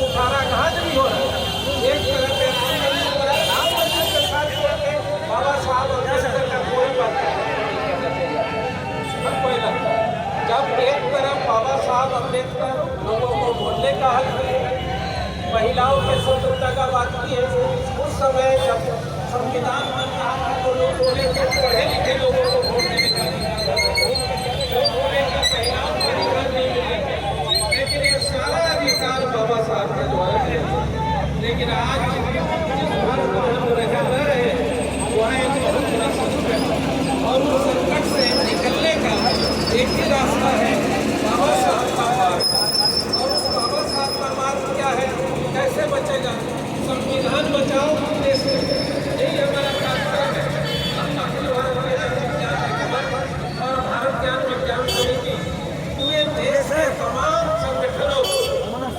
कुठाराघात भी हो रहा है। एक तरफ राम मंदिर के साथ जोड़ते बाबा साहब अम्बेडकर का कोई बात नहीं लगता। जब एक तरफ बाबा साहब अम्बेडकर लोगों को बोलने का हक दिए, महिलाओं के स्वतंत्रता का बात की है, उस समय जब संविधान बन रहा था तो लोग बोले थे पढ़े लिखे लोगों को वोट देने का बाबा साहब के द्वारा है। लेकिन आज जिस भारत में हम रह रहे हैं वह एक बहुत बड़ा संकट है और उस संकट से निकलने का एक ही रास्ता है बाबा साहब का मार्ग। और उस बाबा साहब का मार्ग क्या है, कैसे बचेगा? संविधान बचाओ, देश यही हमारा कार्यक्रम है। और भारत ज्ञान विज्ञान समिति पूरे देश के तमाम संगठनों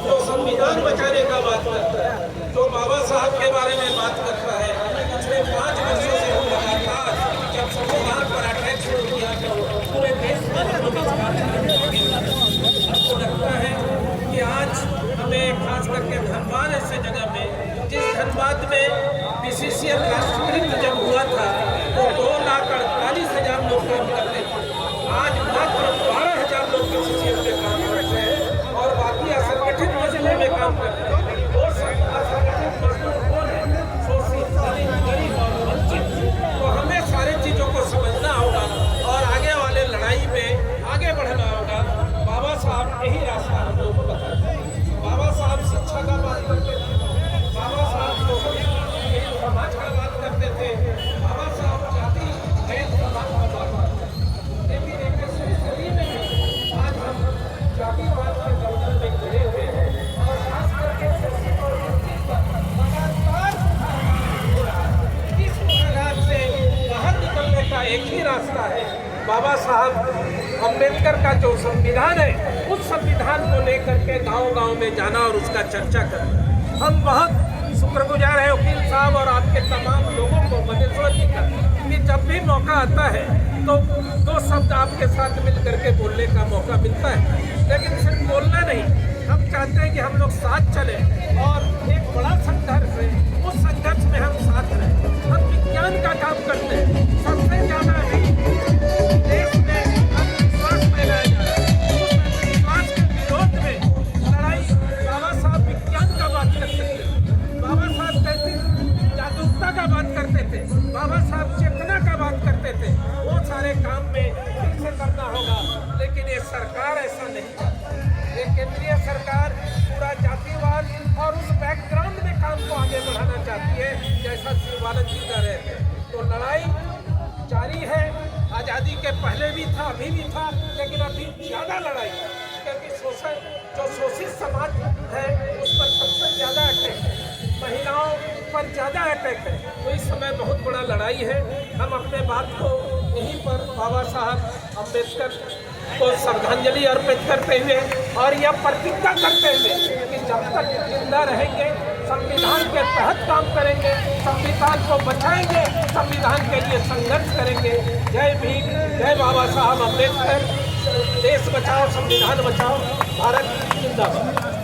जो संविधान बचाने का बात करता है, जो बाबा साहब के बारे में बात करता है, पिछले 5 वर्षों से हम लगातार जब संविधान पर अटैक शुरू किया तो पूरे देश में हमको लगता है कि आज हमें खास करके धनबाद ऐसे जगह में, जिस धनबाद में PCCL राष्ट्रीयकृत जब हुआ था तो 2,48,000 लोग काम करते थे। आज मात्र 12,000 लोग PCCL में काम करते हैं और बाकी असंगठित मजदूर में काम करते हैं। और असंगठित मजदूर कौन है? शोषित, गरीब और वंचित। तो हमें सारी चीज़ों को समझना होगा और आगे वाले लड़ाई में आगे बढ़ना होगा। बाबा साहब यही रास्ता हम लोगों को बताते हैं। बाबा साहब शिक्षा का बात करते थे, बाबा साहब समाज का बात करते थे, बाबा साहब जाति भेद समाज का बात करते थे। लेकिन 21वीं सदी में आज हम जातिवाद के दलदल में घिरे हुए हैं और खास करके शोषित और वंचित पर लगातार हो रहा है। इस मुश्किलात से बाहर निकलने का एक ही रास्ता है, बाबा साहब अम्बेडकर का जो संविधान है उस संविधान को लेकर के गांव-गांव में जाना और उसका चर्चा करना। हम बहुत शुक्रगुजार हैं वकील साहब और आपके तमाम लोगों को, मधेश्वर जी का, कि जब भी मौका आता है तो 2 शब्द आपके साथ मिल करके बोलने का मौका मिलता है। लेकिन सिर्फ बोलना नहीं, हम चाहते हैं कि हम लोग साथ चलें और एक बड़ा संघर्ष है, उस संघर्ष में हम साथ रहें। हम विज्ञान का काम करते हैं, सबसे ज़्यादा देश में अंधविश्वास फैलाया जा रहा है। उस अंधविश्वास के विरोध में लड़ाई बाबा साहब विज्ञान का बात करते थे, बाबा साहब कैसे जागरूकता का बात करते थे, बाबा साहब चेतना का बात करते थे। वो सारे काम में फिर से करना होगा। लेकिन ये सरकार ऐसा नहीं चाहती। ये केंद्रीय सरकार पूरा जातिवाद और उस बैकग्राउंड में काम को आगे बढ़ाना चाहती है जैसा श्री बालन जी कर रहे थे। तो लड़ाई जारी है, आज़ादी के पहले भी था, अभी भी था, लेकिन अभी ज़्यादा लड़ाई है क्योंकि जो शोषित समाज है उस पर सबसे ज़्यादा अटैक है, महिलाओं पर ज़्यादा अटैक है। तो इस समय बहुत बड़ा लड़ाई है। हम अपने बात को यहीं पर बाबा साहब अम्बेडकर को श्रद्धांजलि अर्पित करते हुए और यह प्रतिज्ञा करते हुए कि जब तक जिंदा रहेंगे संविधान के तहत काम करेंगे, संविधान को बचाएंगे, संविधान के लिए संघर्ष करेंगे। जय भीम, जय बाबा साहब अम्बेडकर। देश बचाओ, संविधान बचाओ, भारत जिंदाबाद।